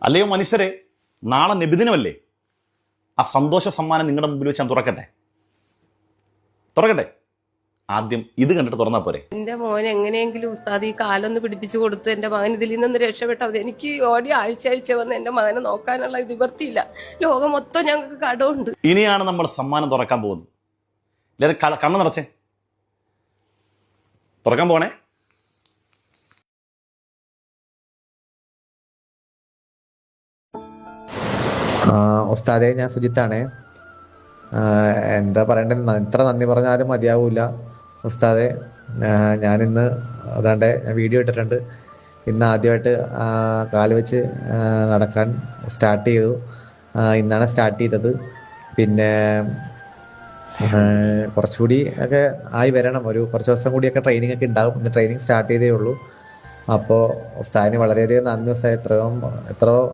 അല്ലയോ മനുഷ്യരെ, നാളെ നബിദിനമല്ലേ? ആ സന്തോഷ സമ്മാനം നിങ്ങളുടെ മുമ്പിൽ വെച്ച് ഞാൻ തുറക്കട്ടെ. ആദ്യം ഇത് കണ്ടിട്ട് തുറന്നാൽ പോരെ? എന്റെ മോൻ എങ്ങനെയെങ്കിലും ഉസ്താദ് ഈ കാലൊന്ന് പിടിപ്പിച്ചു കൊടുത്ത് എന്റെ മകൻ ഇതിൽ നിന്ന് രക്ഷപ്പെട്ടത്. എനിക്ക് ഓടി ആഴ്ച വന്ന് എന്റെ മകനെ നോക്കാനുള്ള നിവൃത്തിയില്ല. ലോകം മൊത്തം ഞങ്ങൾക്ക് കടമുണ്ട്. ഇനിയാണ് നമ്മൾ സമ്മാനം തുറക്കാൻ പോകുന്നത്. എല്ലാവരും കണ്ണു നിറച്ചേ, തുറക്കാൻ പോണേ. ഉസ്താദെ, ഞാൻ സുജിത്താണ്. എന്താ പറയണ്ടത്, എത്ര നന്ദി പറഞ്ഞാലും മതിയാവൂല ഉസ്താദെ. ഞാനിന്ന് അതാണ്ട് വീഡിയോ ഇട്ടിട്ടുണ്ട്. ഇന്ന് ആദ്യമായിട്ട് കാല് വെച്ച് നടക്കാൻ സ്റ്റാർട്ട് ചെയ്തു. ഇന്നാണ് സ്റ്റാർട്ട് ചെയ്തത്. പിന്നെ കുറച്ചുകൂടി ഒക്കെ ആയി വരണം. കുറച്ച് ദിവസം കൂടിയൊക്കെ ട്രെയിനിങ് ഒക്കെ ഉണ്ടാകും. ഇന്ന് ട്രെയിനിങ് സ്റ്റാർട്ട് ചെയ്തേ ഉള്ളൂ. അപ്പോൾ ഉസ്താദിന് വളരെയധികം നന്ദി ഉസ്താദ്. എത്രയോ